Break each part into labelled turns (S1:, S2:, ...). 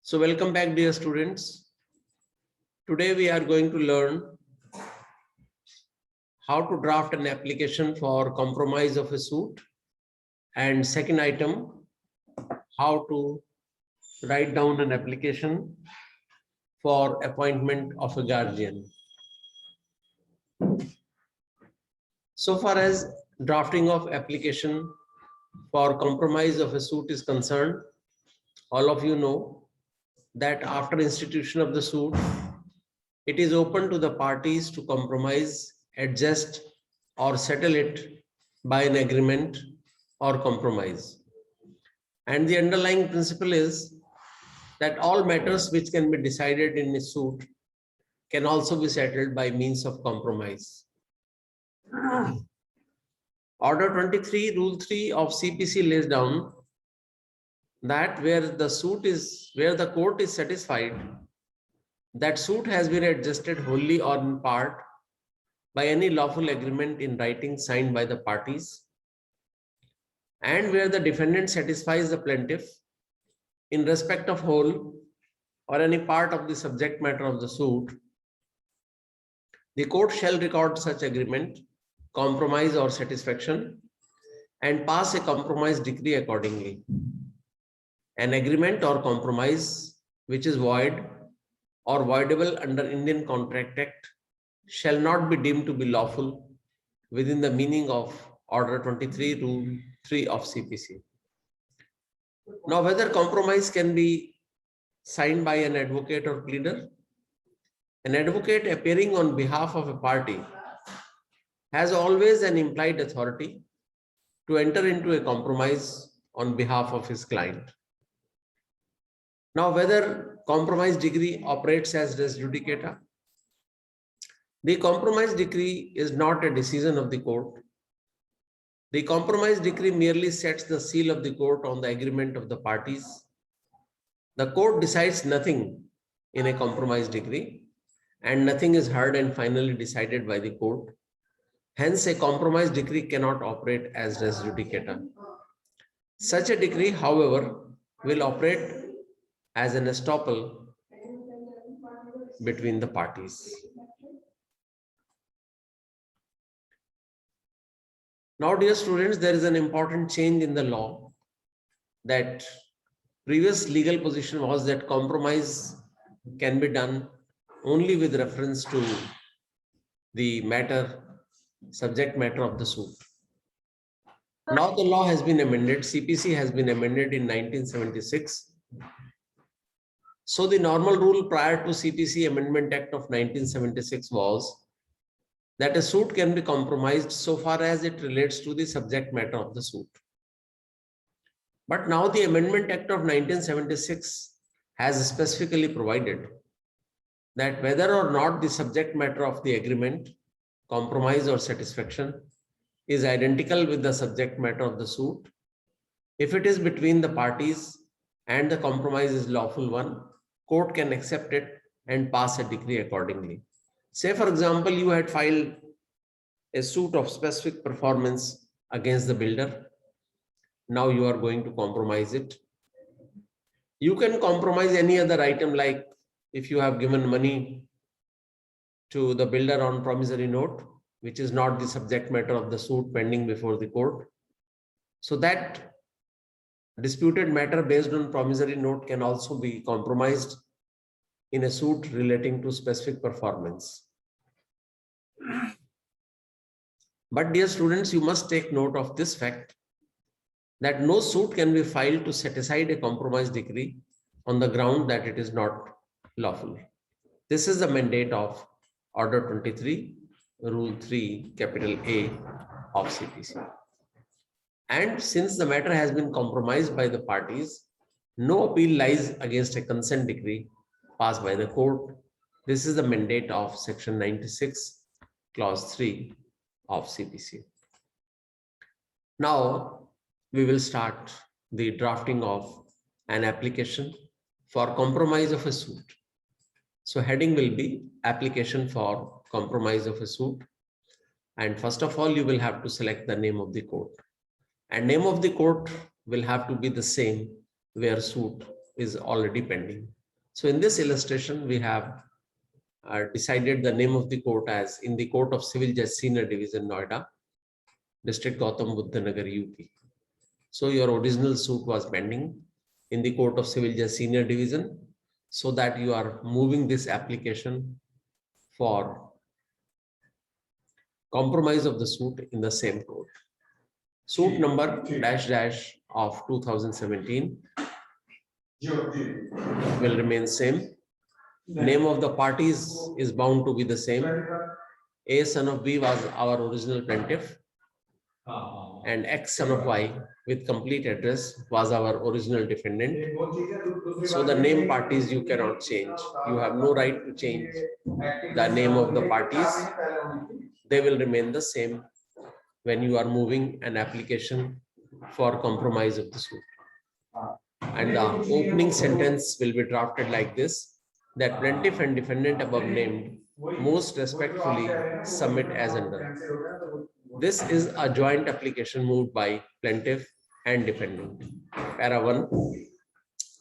S1: So welcome back, dear students. Today we are going to learn how to draft an application for compromise of a suit, and second item, how to write down an application for appointment of a guardian. So far as drafting of application for compromise of a suit is concerned, all of you know that after institution of the suit, it is open to the parties to compromise, adjust, or settle it by an agreement or compromise. And the underlying principle is that all matters which can be decided in a suit can also be settled by means of compromise. Order 23, Rule 3 of CPC lays down that where the court is satisfied that suit has been adjusted wholly or in part by any lawful agreement in writing signed by the parties, and where the defendant satisfies the plaintiff in respect of whole or any part of the subject matter of the suit, the court shall record such agreement, compromise or satisfaction, and pass a compromise decree accordingly. An agreement or compromise which is void or voidable under Indian Contract Act shall not be deemed to be lawful within the meaning of Order 23, Rule 3 of CPC. Now, whether compromise can be signed by an advocate or pleader, an advocate appearing on behalf of a party has always an implied authority to enter into a compromise on behalf of his client. Now, whether compromise decree operates as res judicata, the compromise decree is not a decision of the court. The compromise decree merely sets the seal of the court on the agreement of the parties. The court decides nothing in a compromise decree, and nothing is heard and finally decided by the court. Hence, a compromise decree cannot operate as res judicata. Such a decree, however, will operate as an estoppel between the parties. Now, dear students, there is an important change in the law. That previous legal position was that compromise can be done only with reference to the subject matter of the suit. Now the law has been amended. CPC has been amended in 1976. So the normal rule prior to CPC Amendment Act of 1976 was that a suit can be compromised so far as it relates to the subject matter of the suit. But now the Amendment Act of 1976 has specifically provided that whether or not the subject matter of the agreement, compromise or satisfaction is identical with the subject matter of the suit, if it is between the parties and the compromise is lawful one, court can accept it and pass a decree accordingly. Say, for example, you had filed a suit of specific performance against the builder. Now you are going to compromise it. You can compromise any other item, like if you have given money to the builder on promissory note, which is not the subject matter of the suit pending before the court. So that disputed matter based on promissory note can also be compromised in a suit relating to specific performance. But dear students, you must take note of this fact that no suit can be filed to set aside a compromise decree on the ground that it is not lawful. This is the mandate of Order 23, Rule 3, capital A of CPC. And since the matter has been compromised by the parties, no appeal lies against a consent decree passed by the court. This is the mandate of Section 96, Clause 3 of CPC. Now, we will start the drafting of an application for compromise of a suit. So heading will be application for compromise of a suit. And first of all, you will have to select the name of the court. And name of the court will have to be the same where suit is already pending. So in this illustration, we have decided the name of the court as in the Court of Civil Judge Senior Division, Noida, District Gautam Buddha Nagar, UP. So your original suit was pending in the Court of Civil Judge Senior Division, so that you are moving this application for compromise of the suit in the same court. Suit number dash dash of 2017 will remain same. Name of the parties is bound to be the same. A son of B was our original plaintiff, and X son of Y with complete address was our original defendant. So the name parties you cannot change. You have no right to change the name of the parties. They will remain the same when you are moving an application for compromise of the suit. And the opening sentence will be drafted like this: that plaintiff and defendant above named most respectfully submit as under. This is a joint application moved by plaintiff and defendant. Para 1.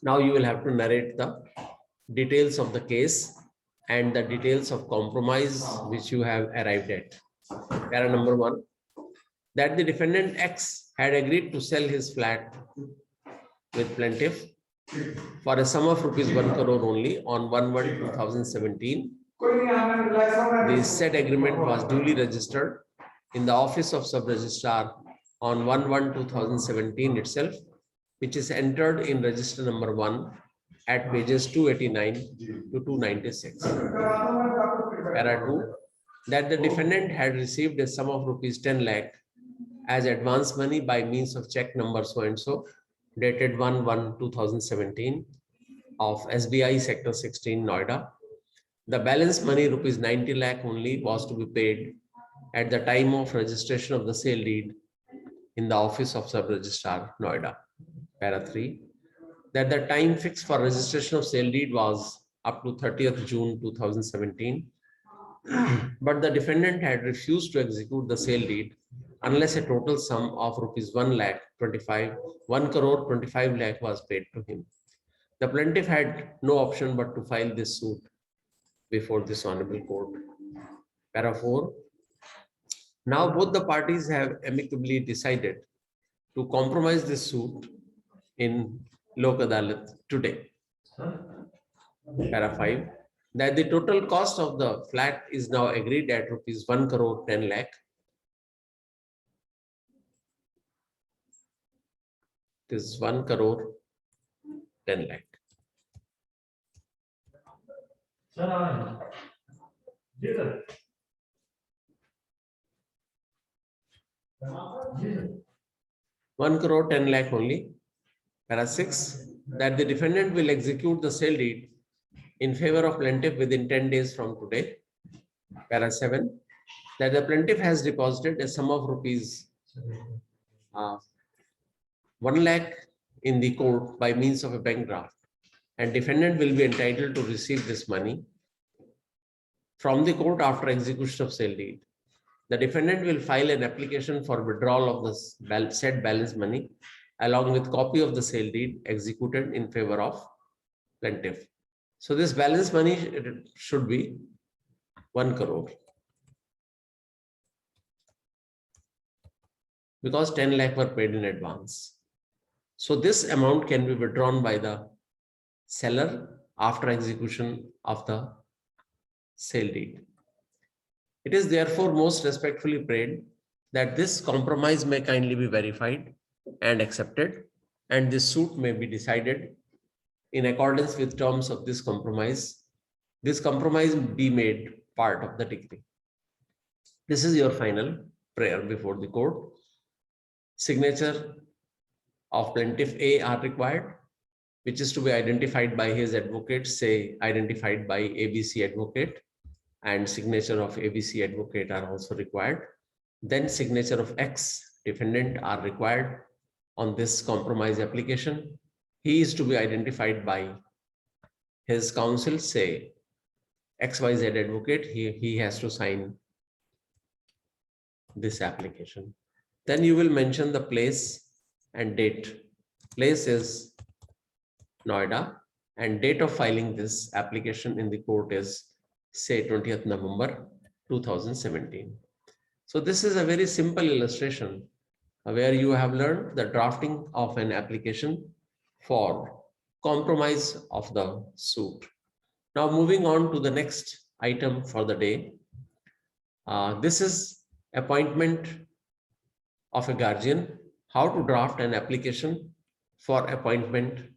S1: Now you will have to narrate the details of the case and the details of compromise which you have arrived at. Para number 1. That the defendant X had agreed to sell his flat with plaintiff for a sum of rupees 1 crore only on 1/1/2017. The said agreement was duly registered in the office of sub-registrar on 1/1/2017 itself, which is entered in register number 1 at pages 289 to 296. Para 2. That the defendant had received a sum of rupees 10 lakh as advance money by means of check number so and so, dated 1/1/2017 of SBI Sector 16, Noida. The balance money rupees 90 lakh only was to be paid at the time of registration of the sale deed in the office of sub-registrar, Noida. Para 3. That the time fixed for registration of sale deed was up to 30th June 2017, but the defendant had refused to execute the sale deed unless a total sum of rupees 1 crore 25 lakh was paid to him. The plaintiff had no option but to file this suit before this honorable court. Para 4. Now both the parties have amicably decided to compromise this suit in Lok Adalat today. Para 5. That the total cost of the flat is now agreed at rupees 1 crore 10 lakh. It is 1 crore 10 lakh. One crore 10 lakh only. Para 6. That the defendant will execute the sale deed in favor of plaintiff within 10 days from today. Para 7. That the plaintiff has deposited a sum of rupees 1 lakh in the court by means of a bank draft, and defendant will be entitled to receive this money from the court after execution of sale deed. The defendant will file an application for withdrawal of the said balance money along with copy of the sale deed executed in favor of plaintiff. So this balance money should be 1 crore. Because 10 lakh were paid in advance. So this amount can be withdrawn by the seller after execution of the sale deed. It is therefore most respectfully prayed that this compromise may kindly be verified and accepted, and this suit may be decided in accordance with terms of this compromise. This compromise be made part of the decree. This is your final prayer before the court. Signature of plaintiff A are required, which is to be identified by his advocate, say identified by ABC advocate, and signature of ABC advocate are also required. Then signature of X defendant are required on this compromise application. He is to be identified by his counsel, say XYZ advocate. He has to sign this application. Then you will mention the place and date. Place is Noida, and date of filing this application in the court is, say, 20th November 2017. So this is a very simple illustration where you have learned the drafting of an application for compromise of the suit. Now moving on to the next item for the day. This is appointment of a guardian, how to draft an application for appointment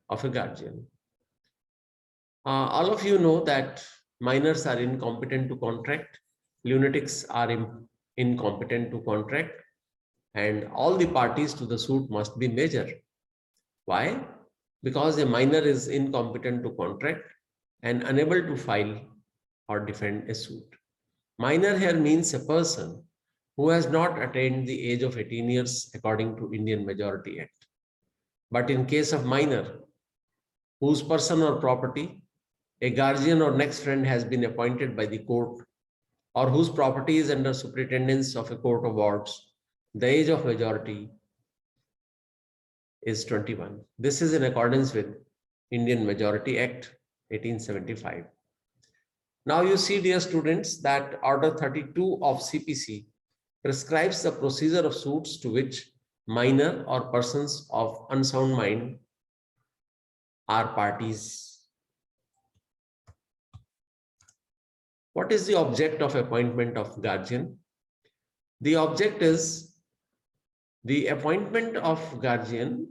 S1: of a guardian. All of you know that minors are incompetent to contract, lunatics are incompetent to contract, and all the parties to the suit must be major. Why? Because a minor is incompetent to contract and unable to file or defend a suit. Minor here means a person who has not attained the age of 18 years according to Indian Majority Act. But in case of minor, whose person or property a guardian or next friend has been appointed by the court, or whose property is under superintendence of a court of wards, the age of majority is 21. This is in accordance with Indian Majority Act 1875. Now you see, dear students, that Order 32 of CPC prescribes the procedure of suits to which minor or persons of unsound mind are parties. What is the object of appointment of guardian? The object is the appointment of guardian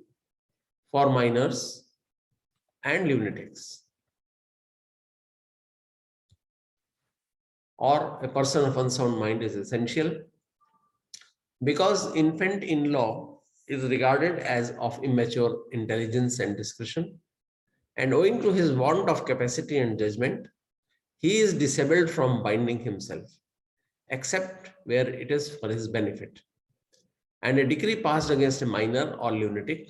S1: for minors and lunatics, or a person of unsound mind is essential because infant-in-law is regarded as of immature intelligence and discretion, and owing to his want of capacity and judgment, he is disabled from binding himself, except where it is for his benefit. And a decree passed against a minor or lunatic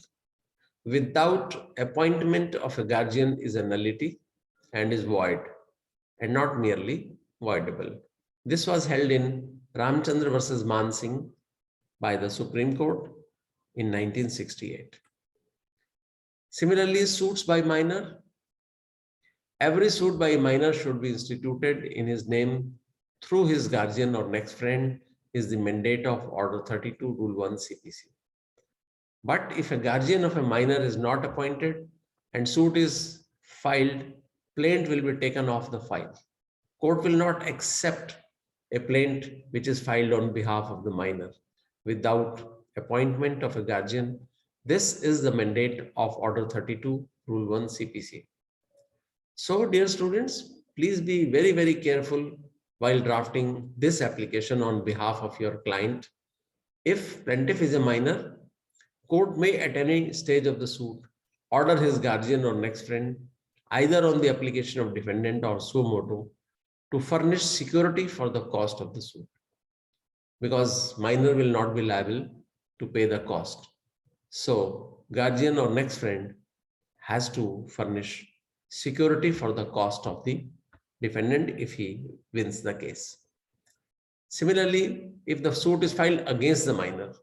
S1: without appointment of a guardian is a nullity and is void, and not merely voidable. This was held in Ramchandra versus Man Singh by the Supreme Court in 1968. Similarly, suits by minor. Every suit by a minor should be instituted in his name through his guardian or next friend is the mandate of Order 32, Rule 1 CPC. But if a guardian of a minor is not appointed and suit is filed, plaint will be taken off the file. Court will not accept a plaint which is filed on behalf of the minor without appointment of a guardian. This is the mandate of Order 32, Rule 1 CPC. So, dear students, please be very, very careful while drafting this application on behalf of your client. If plaintiff is a minor, court may at any stage of the suit order his guardian or next friend, either on the application of defendant or suo motu, to furnish security for the cost of the suit, because minor will not be liable to pay the cost. So, guardian or next friend has to furnish security for the cost of the defendant if he wins the case. Similarly, if the suit is filed against the minor,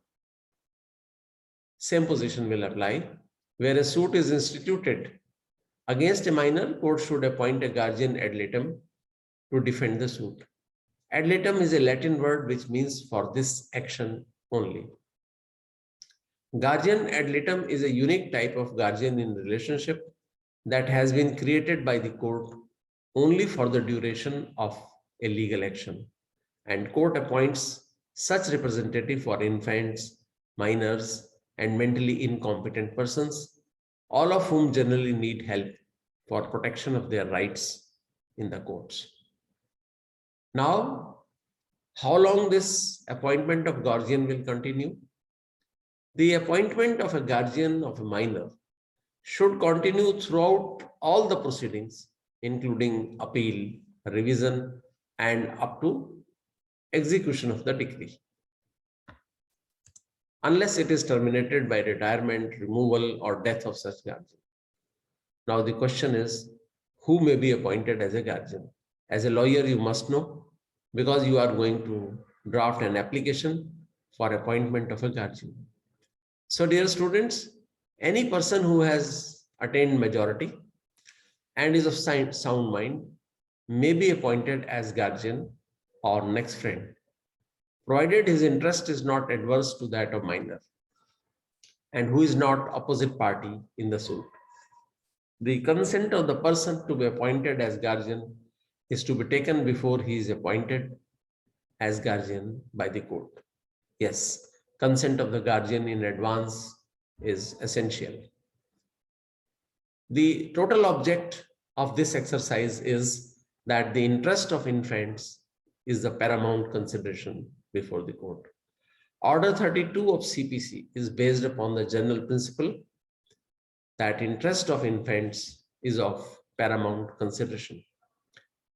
S1: same position will apply. Where a suit is instituted against a minor, court should appoint a guardian ad litem to defend the suit. Ad litem is a Latin word which means for this action only. Guardian ad litem is a unique type of guardian in relationship that has been created by the court only for the duration of a legal action, and court appoints such representative for infants, minors, and mentally incompetent persons, all of whom generally need help for protection of their rights in the courts. Now, how long this appointment of guardian will continue? The appointment of a guardian of a minor should continue throughout all the proceedings, including appeal, revision, and up to execution of the decree, unless it is terminated by retirement, removal, or death of such guardian. Now the question is, who may be appointed as a guardian? As a lawyer, you must know, because you are going to draft an application for appointment of a guardian. So dear students, any person who has attained majority, and is of sound mind, may be appointed as guardian or next friend, provided his interest is not adverse to that of minor and who is not opposite party in the suit. The consent of the person to be appointed as guardian is to be taken before he is appointed as guardian by the court. Yes, consent of the guardian in advance is essential. The total object of this exercise is that the interest of infants is the paramount consideration before the court. Order 32 of CPC is based upon the general principle that interest of infants is of paramount consideration.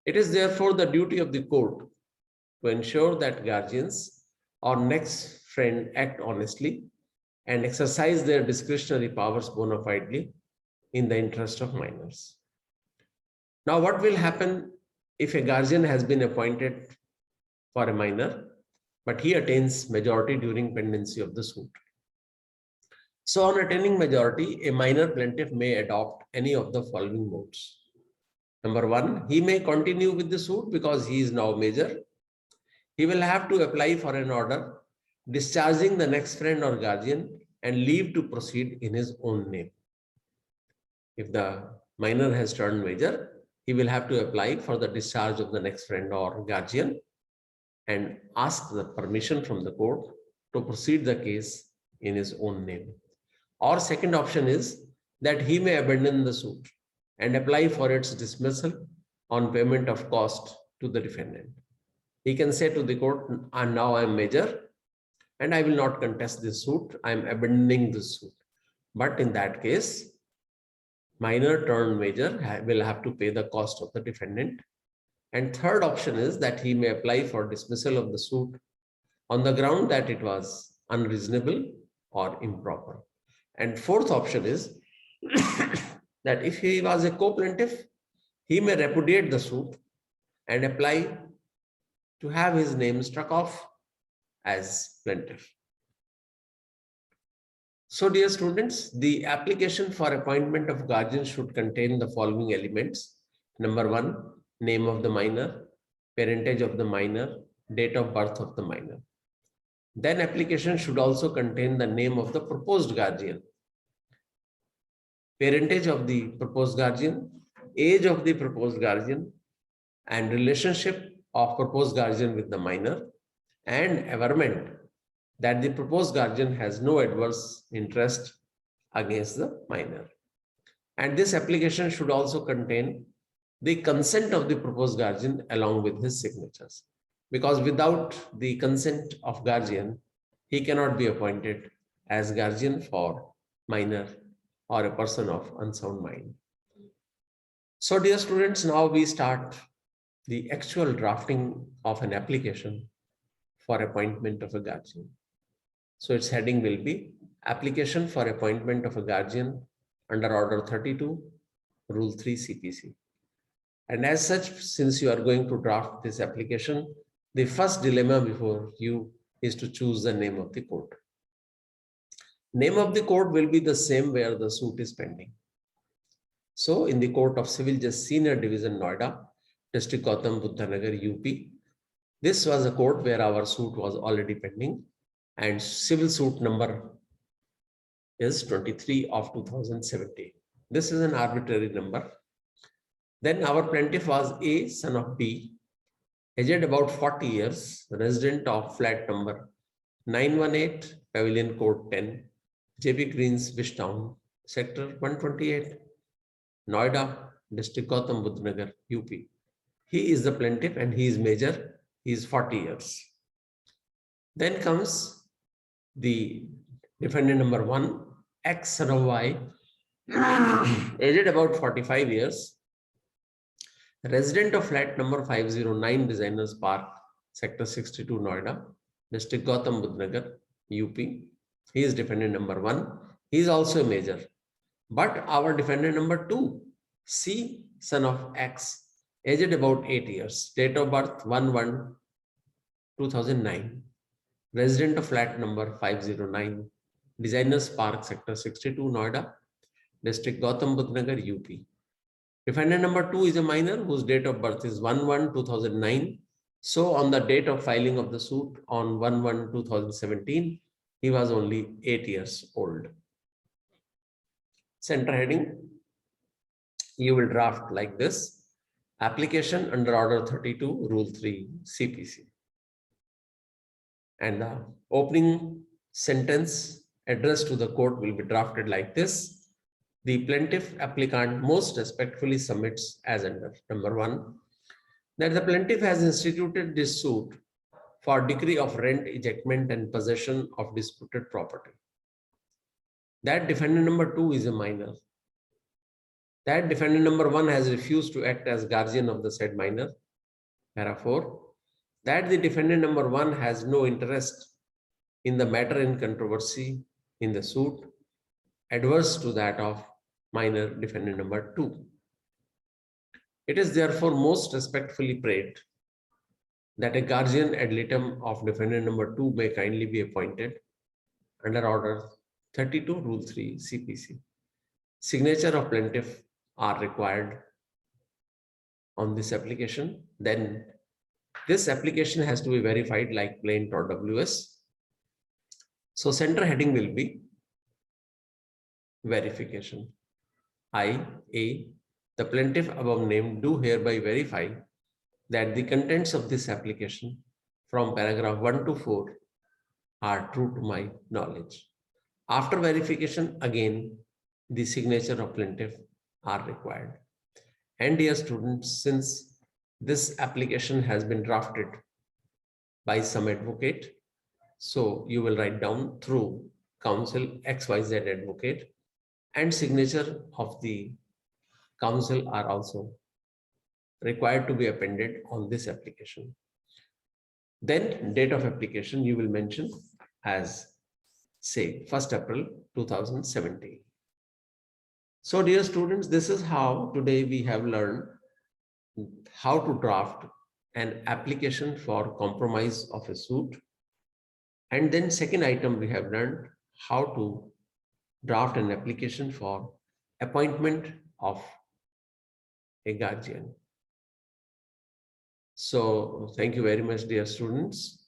S1: It is therefore the duty of the court to ensure that guardians or next friend act honestly and exercise their discretionary powers bona fidely in the interest of minors. Now, what will happen if a guardian has been appointed for a minor, but he attains majority during pendency of the suit? So, on attaining majority, a minor plaintiff may adopt any of the following modes. Number one, he may continue with the suit because he is now major. He will have to apply for an order discharging the next friend or guardian and leave to proceed in his own name. If the minor has turned major, he will have to apply for the discharge of the next friend or guardian and ask the permission from the court to proceed the case in his own name. Or second option is that he may abandon the suit and apply for its dismissal on payment of cost to the defendant. He can say to the court, and now I am major and I will not contest this suit. I am abandoning this suit. But in that case, minor turned major will have to pay the cost of the defendant. And third option is that he may apply for dismissal of the suit on the ground that it was unreasonable or improper. And fourth option is that if he was a co-plaintiff, he may repudiate the suit and apply to have his name struck off as plaintiff. So, dear students, the application for appointment of guardian should contain the following elements. Number one, name of the minor, parentage of the minor, date of birth of the minor. Then application should also contain the name of the proposed guardian, parentage of the proposed guardian, age of the proposed guardian, and relationship of proposed guardian with the minor, and averment that the proposed guardian has no adverse interest against the minor. And this application should also contain the consent of the proposed guardian along with his signatures, because without the consent of guardian, he cannot be appointed as guardian for minor or a person of unsound mind. So, dear students, now we start the actual drafting of an application for appointment of a guardian. So its heading will be application for appointment of a guardian under Order 32, Rule 3 CPC. And as such, since you are going to draft this application, the first dilemma before you is to choose the name of the court. Name of the court will be the same where the suit is pending. So in the Court of Civil Justice Senior Division, Noida, District Gautam Buddha Nagar, UP, this was a court where our suit was already pending, and civil suit number is 23 of 2017. This is an arbitrary number. Then our plaintiff was A, son of B, aged about 40 years, resident of flat number 918, Pavilion Court 10, JB Greens, Wishtown, Sector 128, Noida, District Gautam Buddha Nagar, UP. He is the plaintiff and he is major. He is 40 years. Then comes the defendant number 1, X, son of Y, aged about 45 years, resident of flat number 509, Designers Park, Sector 62, Noida, District Gautam Buddha Nagar, UP. He is defendant number 1. He is also a major. But our defendant number 2, C, son of X, aged about 8 years, date of birth 1/1/2009, resident of flat number 509, Designers Park, Sector 62, Noida, district Gautam Budh Nagar, UP. Defendant number 2 is a minor whose date of birth is 1/1/2009. So on the date of filing of the suit on 1/1/2017, he was only 8 years old. Center heading, you will draft like this. Application under Order 32, Rule 3, CPC. And the opening sentence addressed to the court will be drafted like this. The plaintiff applicant most respectfully submits as under. Number 1, that the plaintiff has instituted this suit for decree of rent, ejectment, and possession of disputed property. That defendant number 2 is a minor. That defendant number 1 has refused to act as guardian of the said minor. Para 4, that the defendant number 1 has no interest in the matter in controversy in the suit adverse to that of minor defendant number 2. It is therefore most respectfully prayed that a guardian ad litem of defendant number 2 may kindly be appointed under Order 32, Rule 3, CPC. Signature of plaintiff are required on this application. Then this application has to be verified like plaint.ws. So center heading will be verification. I, A, the plaintiff above named do hereby verify that the contents of this application from paragraph 1 to 4 are true to my knowledge. After verification, again, the signature of plaintiff are required. And dear students, since this application has been drafted by some advocate, so you will write down through counsel XYZ advocate, and signature of the counsel are also required to be appended on this application. Then date of application you will mention as say 1st April 2017. So dear students, this is how today we have learned how to draft an application for compromise of a suit. And then second item we have learned how to draft an application for appointment of a guardian. So thank you very much, dear students.